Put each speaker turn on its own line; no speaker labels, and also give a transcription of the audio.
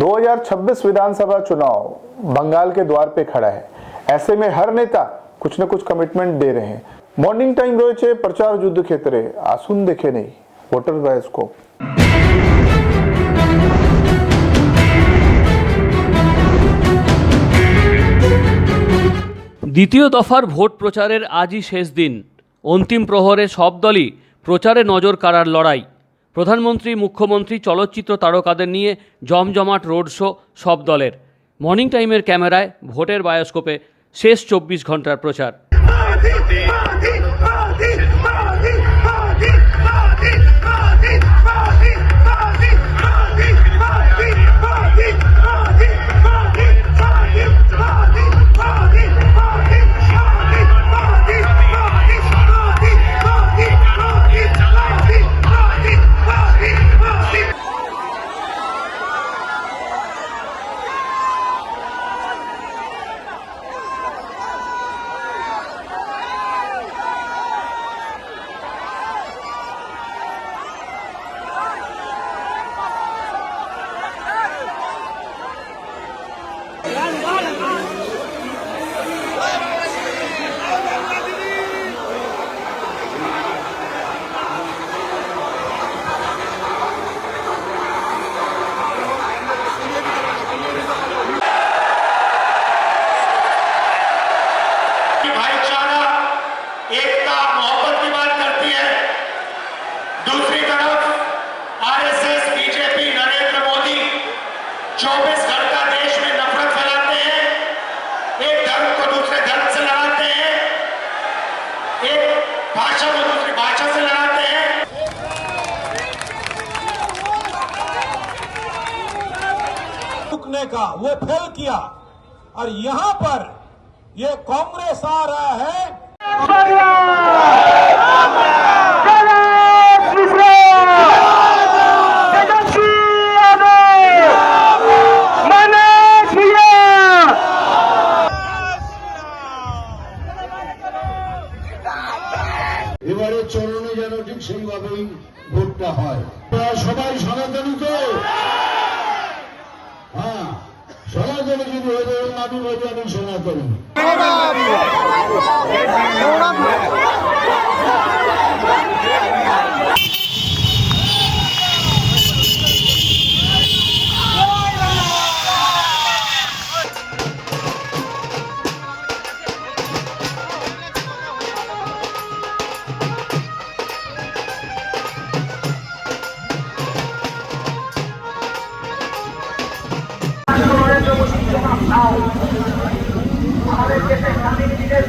2026 विधानसभा चुनाव बंगाल के द्वार पे खड़ा है। ऐसे में हर नेता कुछ न कुछ कमिटमेंट दे रहे हैं। मॉर्निंग टाइम রয়েছে প্রচার যুদ্ধ ক্ষেত্রে, আসুন দেখে নেই ভোটার বায়োস্কোপ।
দ্বিতীয় দফার ভোট প্রচারের আজই শেষ দিন। অন্তিম প্রহরে সব দলই প্রচারে নজর কাড়ার লড়াই। প্রধানমন্ত্রী, মুখ্যমন্ত্রী, চলচ্চিত্র তারকাদের নিয়ে জমজমাট রোড শো সব দলের। মর্নিং টাইমের ক্যামেরায় ভোটের বায়োস্কোপে শেষ 24 ঘন্টার প্রচার।
भाईचारा, एकता, मोहब्बत की बात करती है। दूसरी तरफ आरएसएस, बीजेपी, नरेंद्र मोदी 24 घंटा देश में नफरत फैलाते हैं, एक धर्म को दूसरे धर्म से लड़ाते हैं, एक भाषा को दूसरी भाषा से लड़ाते हैं।
रुकने का वो फेल किया और यहां पर ये कांग्रेस आ रहा है।
এবারে চরণে যেন ঠিক সেইভাবেই ভোটটা হয়। সবাই সনাতনী তো, হ্যাঁ, সনাতনী যদি হয়ে যাবে আমি বলি আমি সনাতনী।
আমাদের দেশে স্বাধীন বিদেশ